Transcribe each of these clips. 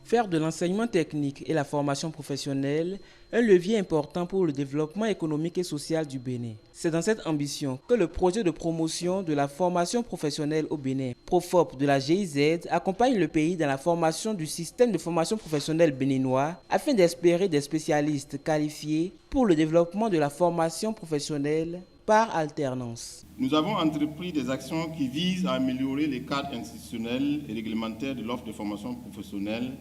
Faire de l'enseignement technique et la formation professionnelle un levier important pour le développement économique et social du Bénin. C'est dans cette ambition que le projet de promotion de la formation professionnelle au Bénin, PROFOP de la GIZ, accompagne le pays dans la formation du système de formation professionnelle béninois afin d'espérer des spécialistes qualifiés pour le développement de la formation professionnelle par alternance. Nous avons entrepris des actions qui visent à améliorer les cadres institutionnels et réglementaires de l'offre de formation professionnelle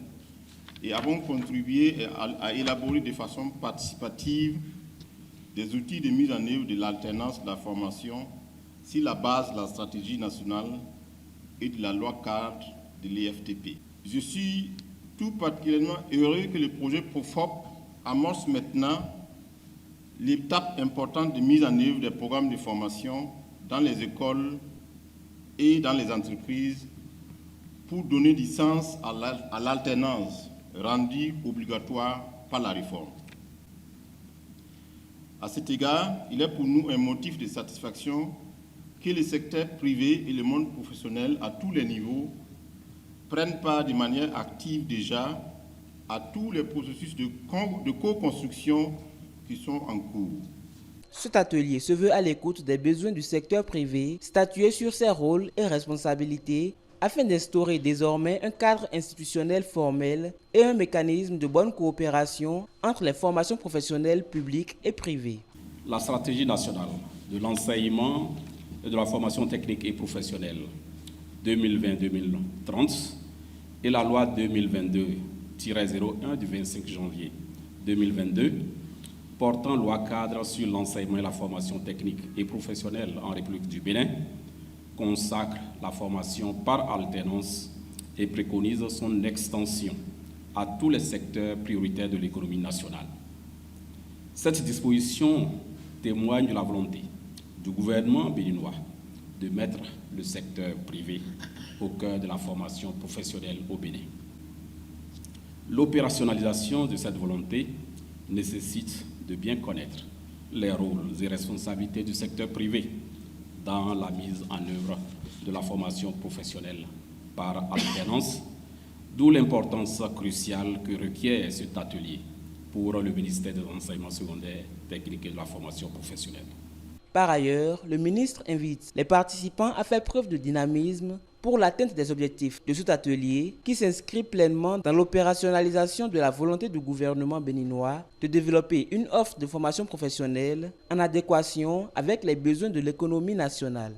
et avons contribué à élaborer de façon participative des outils de mise en œuvre de l'alternance de la formation sur la base de la stratégie nationale et de la loi cadre de l'EFTP. Je suis tout particulièrement heureux que le projet PROFOP amorce maintenant l'étape importante de mise en œuvre des programmes de formation dans les écoles et dans les entreprises pour donner du sens à l'alternance rendue obligatoire par la réforme. À cet égard, il est pour nous un motif de satisfaction que le secteur privé et le monde professionnel à tous les niveaux prennent part de manière active déjà à tous les processus de co-construction qui sont en cours. Cet atelier se veut à l'écoute des besoins du secteur privé, statuer sur ses rôles et responsabilités afin d'instaurer désormais un cadre institutionnel formel et un mécanisme de bonne coopération entre les formations professionnelles publiques et privées. La stratégie nationale de l'enseignement et de la formation technique et professionnelle 2020-2030 et la loi 2022-01 du 25 janvier 2022 portant loi cadre sur l'enseignement et la formation technique et professionnelle en République du Bénin consacre la formation par alternance et préconise son extension à tous les secteurs prioritaires de l'économie nationale. Cette disposition témoigne de la volonté du gouvernement béninois de mettre le secteur privé au cœur de la formation professionnelle au Bénin. L'opérationnalisation de cette volonté nécessite de bien connaître les rôles et responsabilités du secteur privé dans la mise en œuvre de la formation professionnelle par alternance, d'où l'importance cruciale que requiert cet atelier pour le ministère de l'Enseignement secondaire, technique et de la formation professionnelle. Par ailleurs, le ministre invite les participants à faire preuve de dynamisme pour l'atteinte des objectifs de cet atelier qui s'inscrit pleinement dans l'opérationnalisation de la volonté du gouvernement béninois de développer une offre de formation professionnelle en adéquation avec les besoins de l'économie nationale.